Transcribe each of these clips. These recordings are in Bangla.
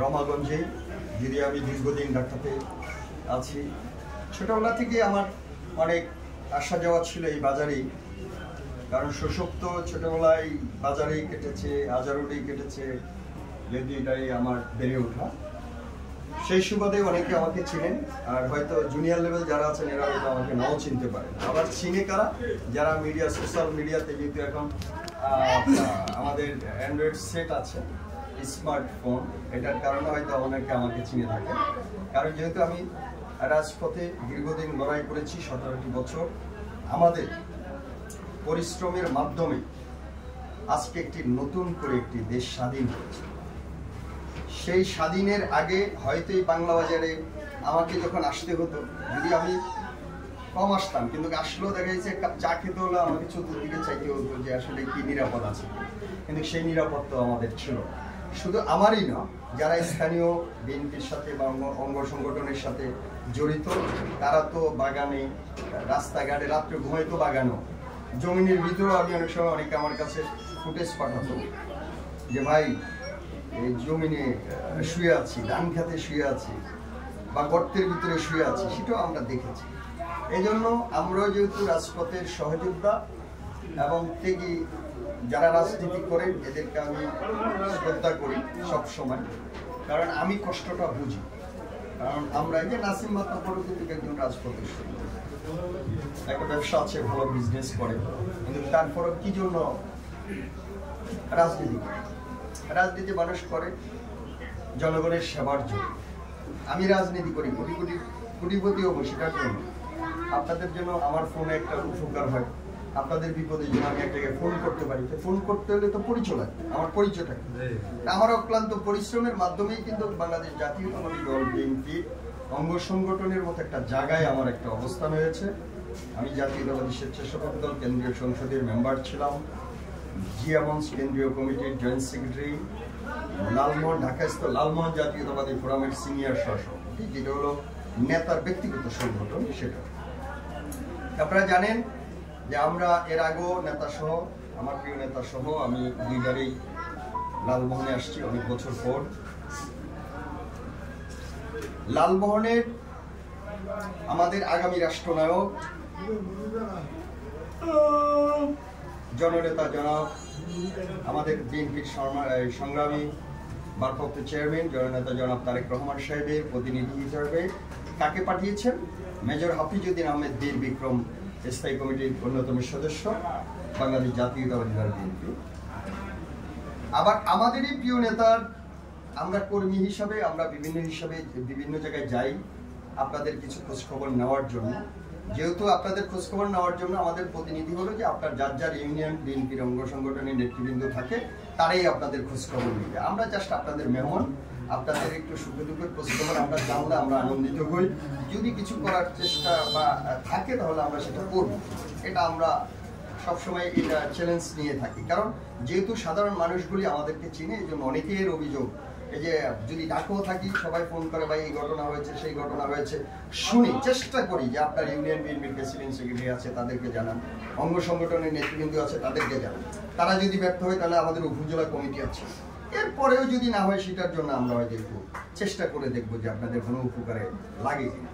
রমাগঞ্জে, যদি আমি দীর্ঘদিন ঢাকাতে আছি। ছোটবেলা থেকে আমার অনেক আসা যাওয়া ছিল এই বাজারেই, কারণ শৈশব ছোটবেলায় বাজারেই কেটেছে, আজারোডেই কেটেছে, যদি এটাই আমার বেড়ে ওঠা। সেই সুবাদে অনেকে আমাকে চিনেন, আর হয়তো জুনিয়র লেভেল যারা আছেন এরা হয়তো আমাকে নাও চিনতে পারেন। আবার চিনে কারা, যারা মিডিয়া, সোশ্যাল মিডিয়াতে যেহেতু এখন আমাদের অ্যান্ড্রয়েড সেট আছে, স্মার্টফোন, এটার কারণে হয়তো অনেকে আমাকে চিনে থাকে। কারণ যেহেতু আমি রাজপথে দীর্ঘদিন লড়াই করেছি, 17টি বছর, আমাদের পরিশ্রমের মাধ্যমে আজকে একটি নতুন করে একটি দেশ স্বাধীন হয়েছে। সেই স্বাধীনের আগে হয়তো এই বাংলা বাজারে আমাকে যখন আসতে হতো, যদি আমি কম আসতাম, কিন্তু আসলেও দেখা যাচ্ছে এক কাপ চা খেতে হলে আমাকে চতুর্দিকে চাইতে হতো যে আসলে কি নিরাপদ আছে, কিন্তু সেই নিরাপত্তা আমাদের ছিল। শুধু আমারই না, যারা স্থানীয় বিএনপির সাথে বা অঙ্গ সংগঠনের সাথে জড়িত, তারা তো বাগানে, রাস্তাঘাটে, রাত্রে ঘুমাইতো বাগানো, জমিনের ভিতরেও। আমি অনেক সময় অনেকে আমার কাছে ফুটেজ পাঠাতো যে ভাই এই জমিনে শুয়ে আছি, ধান খেতে শুয়ে আছি, বা গর্তের ভিতরে শুয়ে আছি, সেটাও আমরা দেখেছি। এই জন্য আমরাও যেহেতু রাজপথের সহযোদ্ধা এবং ত্যাগী যারা রাজনীতি করেন, এদেরকে আমি শ্রদ্ধা করি সব সময়, কারণ আমি কষ্টটা বুঝি। কারণ আমরা এই যে নাসিম মাত্র কিন্তু একজন রাজপথের সৈনিক, একটা ব্যবসা আছে, ভালো বিজনেস করে, কিন্তু তারপরও কি জন্য রাজনীতি করে? রাজনীতি মানুষ করে জনগণের সেবার জন্য। আমি রাজনীতি করি কোটিপতি হবো সেটার জন্য, আপনাদের জন্য আমার ফোনে একটা উপকার হয়, আপনাদের বিপদের জন্য আমি এক জায়গায় ফোন করতে পারি। ফোন করতে হলে তো পরিচয় লাগে, আমার পরিচয়টা আমার অক্লান্ত পরিশ্রমের মাধ্যমেই কিন্তু বাংলাদেশ জাতীয়তাবাদী দল বিএনপি অঙ্গ সংগঠনের মতো একটা জায়গায় আমার একটা অবস্থান হয়েছে। আমি জাতীয়তাবাদী স্বেচ্ছাসেবক দল কেন্দ্রীয় সংসদের মেম্বার ছিলাম, জিয়ামঞ্চ কেন্দ্রীয় কমিটির জয়েন্ট সেক্রেটারি, লালমোহন ঢাকাস্থ লালমোহন জাতীয়তাবাদী ফোরামের সিনিয়র সহসভাপতি, যেটা হলো নেতার ব্যক্তিগত সংগঠন। সেটা আপনারা জানেন যে আমরা এর আগেও নেতা সহ, আমার প্রিয় নেতা সহ আমি দুইবারই লালমোহনে আসছি অনেক বছর পর। লালমোহনের আমাদের আগামী রাষ্ট্রনায়ক জননেতা জনাব, আমাদের বিএনপির সংগ্রামী ভারপ্রাপ্ত চেয়ারম্যান জননেতা জনাব তারেক রহমান সাহেবের প্রতিনিধি হিসাবে কাকে পাঠিয়েছেন? মেজর হাফিজউদ্দিন আহমেদ বীর বিক্রম, স্থায়ী কমিটির অন্যতম সদস্য, বাংলাদেশ জাতীয়তাবাদী দল বিএনপি। আবার আমাদেরই প্রিয় নেতার, আমরা কর্মী হিসাবে, আমরা বিভিন্ন জায়গায় যাই আপনাদের কিছু খোঁজখবর নেওয়ার জন্য। যেহেতু আপনাদের খোঁজখবর নেওয়ার জন্য আমাদের প্রতিনিধি হলো যে আপনার যার যার ইউনিয়ন বিএনপির অঙ্গ সংগঠনের নেতৃবৃন্দ থাকে, তারাই আপনাদের খোঁজখবর নিবে। আমরা জাস্ট আপনাদের মেহমান, আপনাদের একটু সুখে দুঃখের খোঁজখবর আমরা জানলে আমরা আনন্দিত হই। যদি কিছু করার চেষ্টা বা থাকে তাহলে আমরা সেটা করব। এটা আমরা সবসময় এটা চ্যালেঞ্জ নিয়ে থাকি, কারণ যেহেতু সাধারণ মানুষগুলি আমাদেরকে চিনে, এই জন্য অনেকের অভিযোগ, এই যে যদি ডাকেও থাকি সবাই ফোন করে ভাই এই ঘটনা হয়েছে, সেই ঘটনা হয়েছে, শুনি, চেষ্টা করি যে আপনার ইউনিয়ন বিএনপির প্রেসিডেন্ট সেক্রেটারি আছে তাদেরকে জানান, অঙ্গ সংগঠনের নেতৃবৃন্দ আছে তাদেরকে জানান। তারা যদি ব্যর্থ হয় তাহলে আমাদের উপজেলা কমিটি আছে, এরপরেও যদি না হয় সেটার জন্য আমরা হয়তো একটু চেষ্টা করে দেখবো যে আপনাদের কোনো উপকারে লাগে কিনা।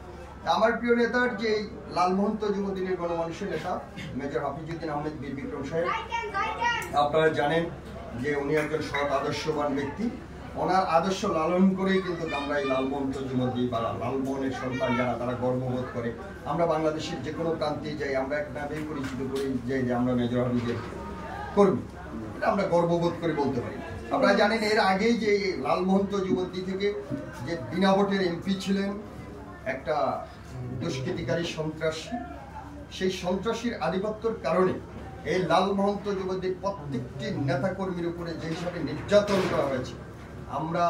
আমার প্রিয় নেতার যে লালমোহন্ত যুবদিনের গণমানুষের নেতা মেজর হাফিজউদ্দিন আহমেদ বীর বিক্রম সাহেব, আপনারা জানেন যে উনি একজন সৎ আদর্শবান ব্যক্তি। ওনার আদর্শ লালন করেই কিন্তু আমরা এই লালমোহন্ত যুবদী বা লালমোহনের সন্তান যারা, তারা গর্ববোধ করে। আমরা বাংলাদেশের যে কোনো প্রান্তে যাই, আমরা এক নামেই পরিচিত করি যে আমরা মেজর হাফিজের কর্মী, এটা আমরা গর্ববোধ করে বলতে পারি। আপনারা জানেন এর আগেই যে লালমোহন্ত যুবদী থেকে যে বিনা ভোটের এমপি ছিলেন একটা দুষ্কৃতিকারী সন্ত্রাসী, সেই সন্ত্রাসীর আধিপত্যের কারণে এই লালমোহন্ত যুবদীর প্রত্যেকটি নেতাকর্মীর উপরে যে হিসাবে নির্যাতন করা হয়েছে আমরা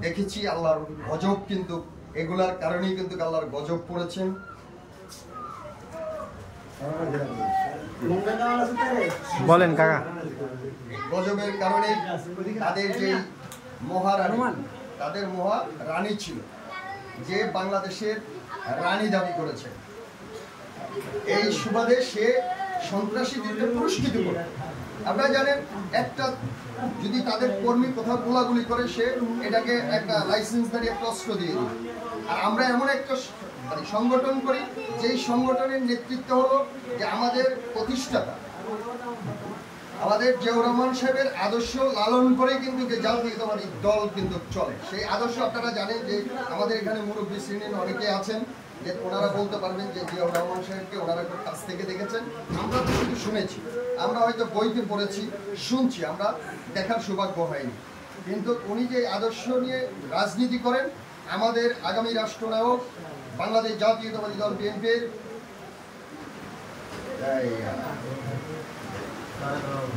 দেখেছি। আল্লাহর গজব, কিন্তু এগুলার কারণেই কিন্তু আল্লাহর গজব পড়েছেন। বলেন কাকা। গজবের কারণে তাদের যে মহারানী, তাদের মহারানী ছিল, যে বাংলাদেশের রানী দাবি করেছে, এই সুবাদে সে সন্ত্রাসীদেরকে পুরস্কৃত করে আপনারা জানেন একটা যদি তাদের কর্মী কোথাও গোলাগুলি করে সে এটাকে একটা লাইসেন্সধারী একটা অস্ত্র দিয়ে দিই। আর আমরা এমন একটা সংগঠন করি যেই সংগঠনের নেতৃত্ব হলো যে আমাদের প্রতিষ্ঠাতা আমাদের জিয়াউর রহমান সাহেবের আদর্শ লালন করে কিন্তু যে জাতীয়তাবাদী দল কিন্তু চলে। সেই আদর্শ আপনারা জানেন যে আমাদের এখানে মুরব্বী শ্রেণীর অনেকে আছেন যে ওনারা বলতে পারবেন যে জিয়াউর রহমান সাহেবকে ওনারা খুব কাছ থেকে দেখেছেন। আমরা তো শুধু শুনেছি, আমরা হয়তো বইতে পড়েছি, শুনছি, আমরা দেখার সৌভাগ্য হয়নি। কিন্তু উনি যে আদর্শ নিয়ে রাজনীতি করেন, আমাদের আগামী রাষ্ট্রনায়ক বাংলাদেশ জাতীয়তাবাদী দল বিএনপির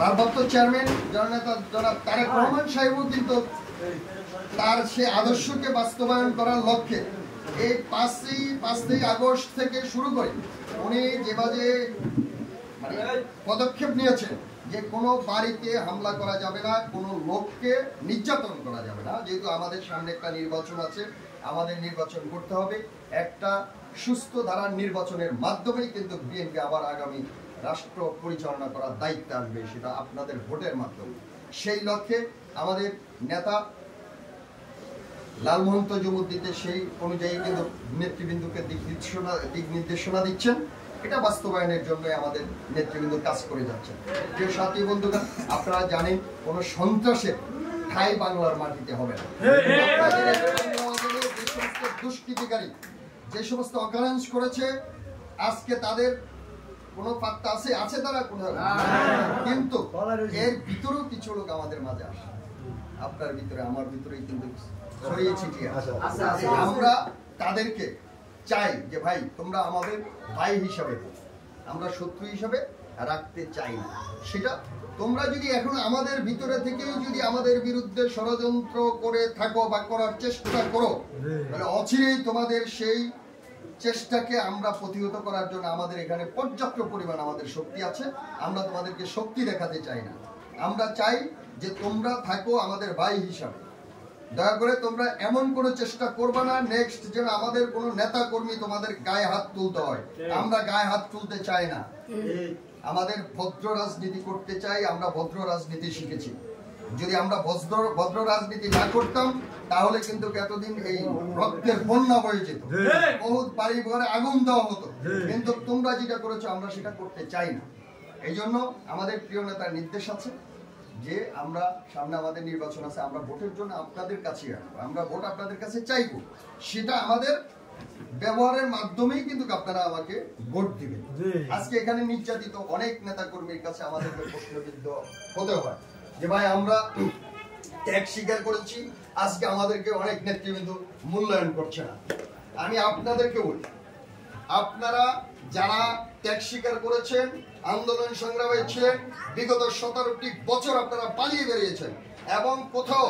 ভারপ্রাপ্ত চেয়ারম্যান জননেতা জনাব তারেক রহমান সাহেবও কিন্তু তার সে আদর্শকে বাস্তবায়ন করার লক্ষ্যে এই 5ই আগস্ট থেকে শুরু করে উনি যেভাবে পদক্ষেপ নিয়েছেন যে কোনো বাড়িতে হামলা করা যাবে না, কোনো লোককে নির্যাতন করা যাবে না। যেহেতু আমাদের সামনে একটা নির্বাচন আছে, আমাদের নির্বাচন করতে হবে, একটা সুস্থ ধারার নির্বাচনের মাধ্যমেই কিন্তু বিএনপি আবার আগামী রাষ্ট্র পরিচালনা করার দায়িত্ব আসবে, সেটা আপনাদের ভোটের মাধ্যমে। সেই লক্ষ্যে আমাদের নেতা লালমোহন তজুমুদ্দিন সেই অনুযায়ী কিন্তু নেতৃবৃন্দকে দিক নির্দেশনা দিচ্ছেন। এটা বাস্তবায়নের জন্য আমাদের নেতৃবৃন্দ কাজ করে যাচ্ছেন। প্রিয় সাথী বন্ধুরা, আপনারা জানেন কোন সন্ত্রাসের ঠাঁই বাংলার মাটিতে হবে না। যে সমস্ত দুষ্কৃতিকারী যে সমস্ত অকারেন্স করেছে, আজকে তাদের কোনো পাত্তা আছে তারা কোথাও, কিন্তু এর ভিতরেও কিছু লোক আমাদের মাঝে আসে, আপনার ভিতরে আমার ভিতরে কিন্তু ছড়িয়ে ছিটিয়ে আছে। আমরা তাদেরকে চাই যে ভাই তোমরা আমাদের ভাই হিসাবে, আমরা শত্রু হিসাবে রাখতে চাই না। সেটা তোমরা যদি এখন আমাদের ভিতরে থেকেই যদি আমাদের বিরুদ্ধে ষড়যন্ত্র করে থাকো বা করার চেষ্টা করো, তাহলে অচিরেই তোমাদের সেই চেষ্টাকে আমরা প্রতিহত করার জন্য আমাদের এখানে পর্যাপ্ত পরিমাণ আমাদের শক্তি আছে। আমরা তোমাদেরকে শক্তি দেখাতে চাই না, আমরা চাই যে তোমরা থাকো আমাদের ভাই হিসাবে। দয়া করে তোমরা এমন কোনো চেষ্টা করবে না নেক্সট যেন আমাদের কোনো নেতা কর্মী তোমাদের গায়ে হাত তুলতে হয়। আমরা গায়ে হাত তুলতে চাই না, আমাদের ভদ্র রাজনীতি করতে চাই। আমরা ভদ্র রাজনীতি শিখেছি। যদি আমরা ভদ্র রাজনীতি না করতাম তাহলে কিন্তু এতদিন এই রক্তের বন্যা বয়ে যেত, বহুত বাড়ি ঘরে আগুন দেওয়া হতো। কিন্তু তোমরা যেটা করেছো আমরা সেটা করতে চাই না। এই জন্য আমাদের প্রিয় নেতার নির্দেশ আছে যে আমরা সামনে আমাদের নির্বাচন আছে, আমরা ভোটের জন্য আপনাদের কাছে আসবো, আমরা ভোট আপনাদের কাছে চাইবো। সেটা আমাদের ব্যবহারের মাধ্যমেই কিন্তু আপনারা আমাকে ভোট দিবেন। আজকে এখানে নির্যাতিত অনেক নেতা কর্মীর কাছে আমাদেরকে প্রশ্নবিদ্ধ হতে হয় যে ভাই আমরা ত্যাগ স্বীকার করেছি, আজকে আমাদেরকে অনেক নেতৃবৃন্দ মূল্যায়ন করছে না। আমি আপনাদেরকে বলি, আপনারা যারা ত্যাগ স্বীকার করেছেন, আন্দোলন সংগ্রামে ছিলেন, বিগত 17টি বছর আপনারা পালিয়ে বেরিয়েছেন এবং কোথাও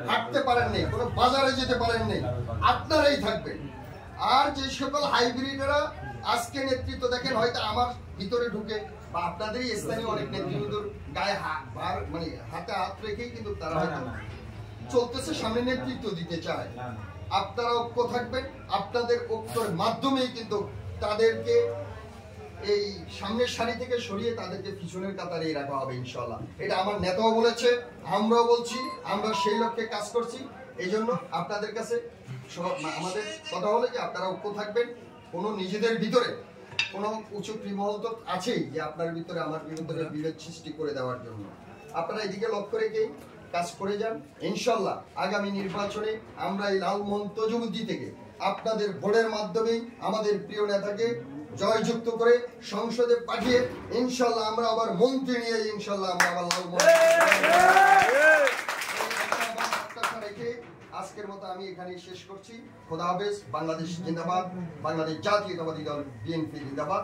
হাঁটতে পারেননি, কোনো বাজারে যেতে পারেননি, আপনারাই থাকবেন। আর যে সকল হাইব্রিডেরা আজকে নেতৃত্ব দেখেন, হয়তো আমার ভিতরে ঢুকে বা আপনাদেরই স্থানীয় অনেক নেতৃবৃন্দর গায়ে মানে হাতে হাত রেখেই কিন্তু তারা হয়তো চলতেছে, সামনে নেতৃত্ব দিতে চায়। আপনারা ঐক্য থাকবেন, আপনাদের ঐক্যের মাধ্যমেই কিন্তু তাদেরকে এই সামনের সারি থেকে সরিয়ে তাদেরকে পিছনের কাতারে রাখা হবে ইনশাআল্লাহ। এটা আমার নেতাও বলেছে, আমরাও বলছি, আমরা সেই লক্ষ্যে কাজ করছি। এই জন্য আপনাদের কাছে আমাদের কথা হলো যে আপনারা ঐক্য থাকবেন। কোনো নিজেদের ভিতরে কোনো উঁচু মহল তো আছেই যে আপনার ভিতরে আমার ভিতরে বিভেদ সৃষ্টি করে দেওয়ার জন্য। আপনারা এদিকে লক্ষ্য রেখেই কাজ করে যান। ইনশাআল্লাহ আগামী নির্বাচনে আমরা এই লালমোহন তজুমুদ্দিন থেকে আপনাদের ভোটের মাধ্যমে আমাদের প্রিয় নেতাকে জয়যুক্ত করে সংসদে পাঠিয়ে ইনশাআল্লাহ আমরা আবার মন্ত্রী নিয়ে ইনশাআল্লাহ আমরা আবার লালমোহন রেখে আজকের মতো আমি এখানেই শেষ করছি। খোদা হাফেজ। বাংলাদেশ জিন্দাবাদ, বাংলাদেশ জাতীয়তাবাদী দল বিএনপি জিন্দাবাদ।